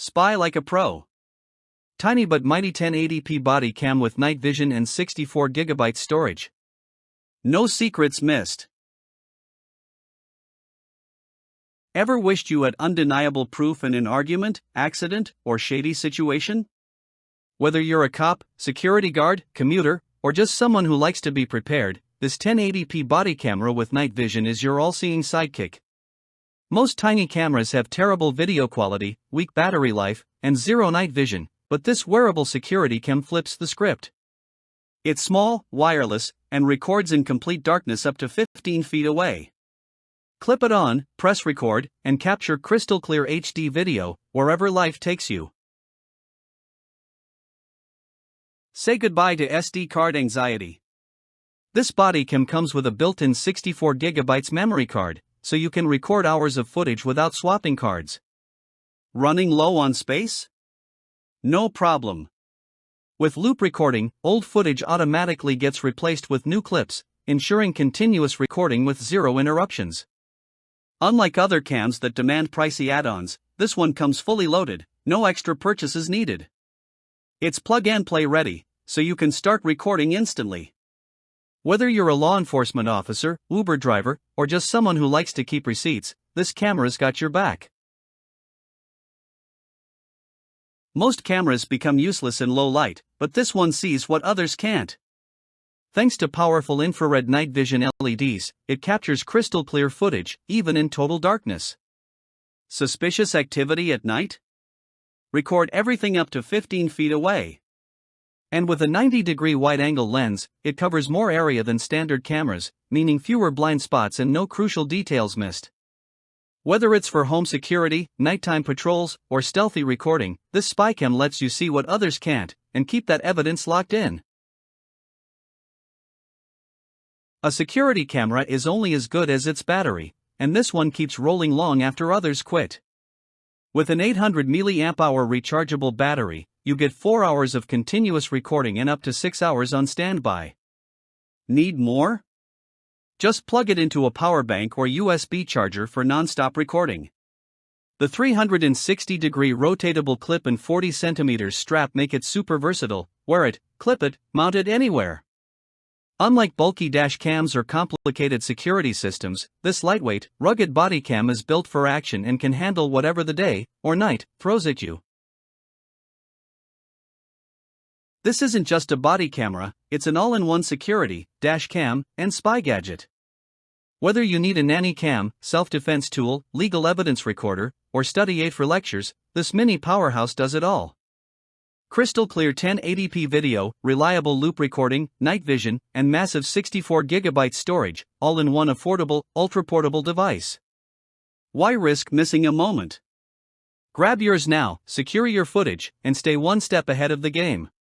Spy like a pro. Tiny but mighty 1080p body cam with night vision and 64GB storage. No secrets missed. Ever wished you had undeniable proof in an argument, accident, or shady situation? Whether you're a cop, security guard, commuter, or just someone who likes to be prepared, this 1080p body camera with night vision is your all-seeing sidekick. Most tiny cameras have terrible video quality, weak battery life, and zero night vision, but this wearable security cam flips the script. It's small, wireless, and records in complete darkness up to 15 feet away. Clip it on, press record, and capture crystal clear HD video, wherever life takes you. Say goodbye to SD card anxiety. This body cam comes with a built-in 64GB memory card, so you can record hours of footage without swapping cards. Running low on space? No problem. With loop recording, old footage automatically gets replaced with new clips, ensuring continuous recording with zero interruptions. Unlike other cams that demand pricey add-ons, this one comes fully loaded, no extra purchases needed. It's plug-and-play ready, so you can start recording instantly. Whether you're a law enforcement officer, Uber driver, or just someone who likes to keep receipts, this camera's got your back. Most cameras become useless in low light, but this one sees what others can't. Thanks to powerful infrared night vision LEDs, it captures crystal clear footage, even in total darkness. Suspicious activity at night? Record everything up to 15 feet away. And with a 90-degree wide-angle lens, it covers more area than standard cameras, meaning fewer blind spots and no crucial details missed. Whether it's for home security, nighttime patrols, or stealthy recording, this spycam lets you see what others can't, and keep that evidence locked in. A security camera is only as good as its battery, and this one keeps rolling long after others quit. With an 800 mAh rechargeable battery, you get 4 hours of continuous recording and up to 6 hours on standby. Need more? Just plug it into a power bank or USB charger for non-stop recording. The 360-degree rotatable clip and 40cm strap make it super versatile. Wear it, clip it, mount it anywhere. Unlike bulky dash cams or complicated security systems, this lightweight, rugged body cam is built for action and can handle whatever the day or night throws at you. This isn't just a body camera, it's an all-in-one security, dash cam, and spy gadget. Whether you need a nanny cam, self-defense tool, legal evidence recorder, or study aid for lectures, this mini powerhouse does it all. Crystal clear 1080p video, reliable loop recording, night vision, and massive 64GB storage, all in one affordable, ultra-portable device. Why risk missing a moment? Grab yours now, secure your footage, and stay one step ahead of the game.